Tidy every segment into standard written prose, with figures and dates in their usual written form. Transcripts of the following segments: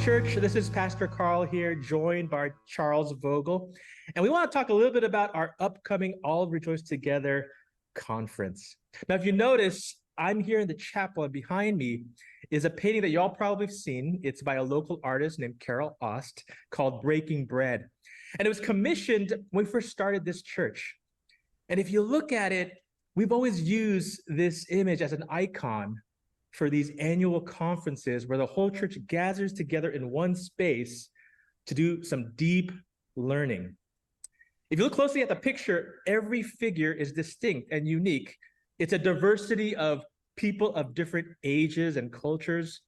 Church. This is Pastor Carl here, joined by Charles Vogl. And we want to talk a little bit about our upcoming All Rejoice Together conference. Now, if you notice, I'm here in the chapel, and behind me is a painting that y'all probably have seen. It's by a local artist named Carol Ost called Breaking Bread. And it was commissioned when we first started this church. And if you look at it, we've always used this image as an icon for these annual conferences where the whole church gathers together in one space to do some deep learning. If you look closely at the picture, every figure is distinct and unique. It's a diversity of people of different ages and cultures.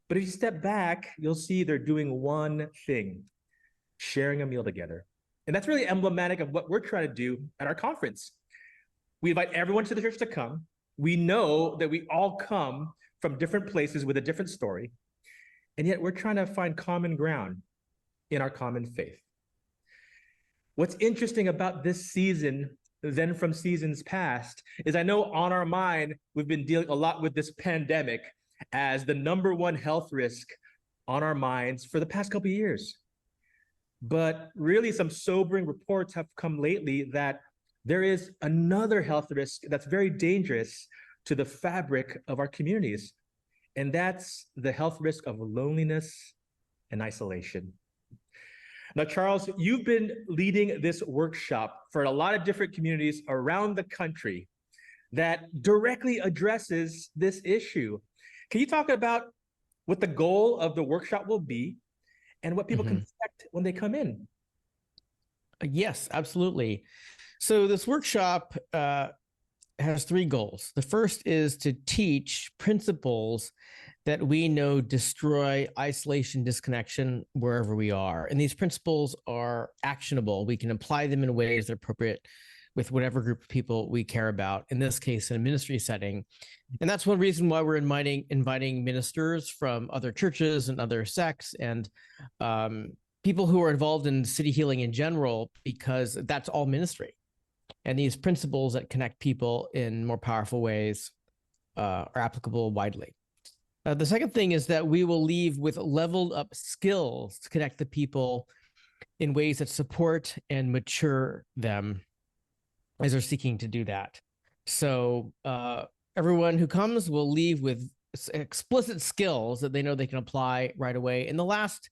But if you step back, you'll see they're doing one thing, sharing a meal together. And that's really emblematic of what we're trying to do at our conference. We invite everyone to the church to come. We know that we all come from different places with a different story, and yet we're trying to find common ground in our common faith. What's interesting about this season, then from seasons past, is I know on our mind, we've been dealing a lot with this pandemic as the number one health risk on our minds for the past couple of years. But really some sobering reports have come lately that there is another health risk that's very dangerous to the fabric of our communities, and that's the health risk of loneliness and isolation. Now, Charles, you've been leading this workshop for a lot of different communities around the country that directly addresses this issue. Can you talk about what the goal of the workshop will be and what people can expect when they come in? Yes, absolutely. So this workshop has three goals. The first is to teach principles that we know destroy isolation, disconnection wherever we are. And these principles are actionable. We can apply them in ways that are appropriate with whatever group of people we care about, in this case, in a ministry setting. And that's one reason why we're inviting ministers from other churches and other sects and people who are involved in city healing in general, because that's all ministry. And these principles that connect people in more powerful ways are applicable widely. The second thing is that we will leave with leveled up skills to connect the people in ways that support and mature them as they're seeking to do that. So everyone who comes will leave with explicit skills that they know they can apply right away. And the last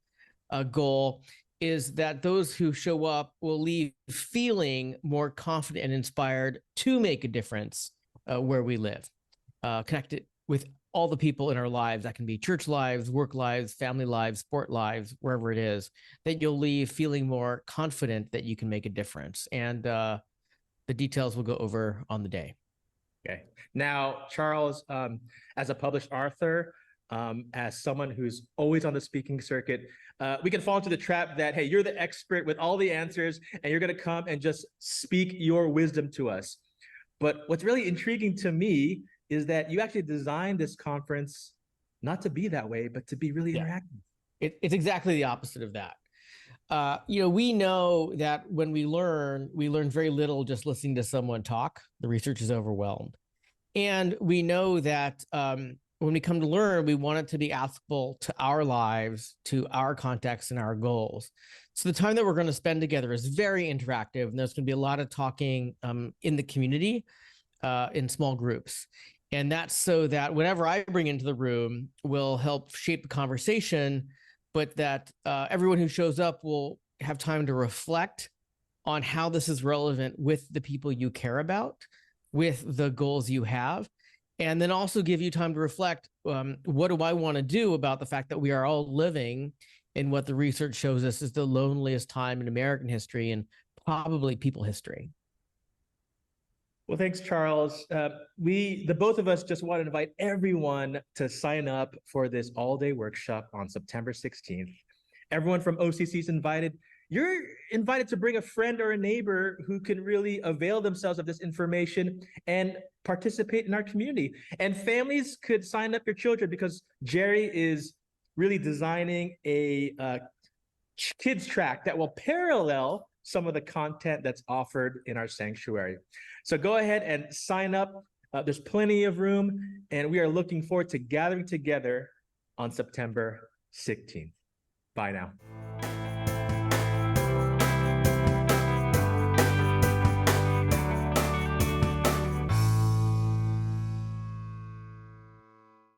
goal is that those who show up will leave feeling more confident and inspired to make a difference where we live, connected with all the people in our lives. That can be church lives, work lives, family lives, sport lives, wherever it is, that you'll leave feeling more confident that you can make a difference. And the details we'll go over on the day. Okay. Now, Charles, as a published author, as someone who's always on the speaking circuit, we can fall into the trap that, hey, you're the expert with all the answers, and you're going to come and just speak your wisdom to us. But what's really intriguing to me is that you actually designed this conference not to be that way, but to be really interactive. It's exactly the opposite of that. We know that when we learn very little just listening to someone talk. The research is overwhelmed. And we know that when we come to learn, we want it to be applicable to our lives, to our context and our goals. So the time that we're going to spend together is very interactive, and there's going to be a lot of talking in the community in small groups. And that's so that whatever I bring into the room will help shape the conversation, but that everyone who shows up will have time to reflect on how this is relevant with the people you care about, with the goals you have, and then also give you time to reflect, what do I want to do about the fact that we are all living in what the research shows us is the loneliest time in American history and probably people history. Well, thanks, Charles. The both of us just want to invite everyone to sign up for this all-day workshop on September 16th. Everyone from OCC is invited. You're invited to bring a friend or a neighbor who can really avail themselves of this information and participate in our community. And families could sign up your children, because Jerry is really designing a kids track that will parallel some of the content that's offered in our sanctuary. So go ahead and sign up. There's plenty of room, and we are looking forward to gathering together on September 16th. Bye now.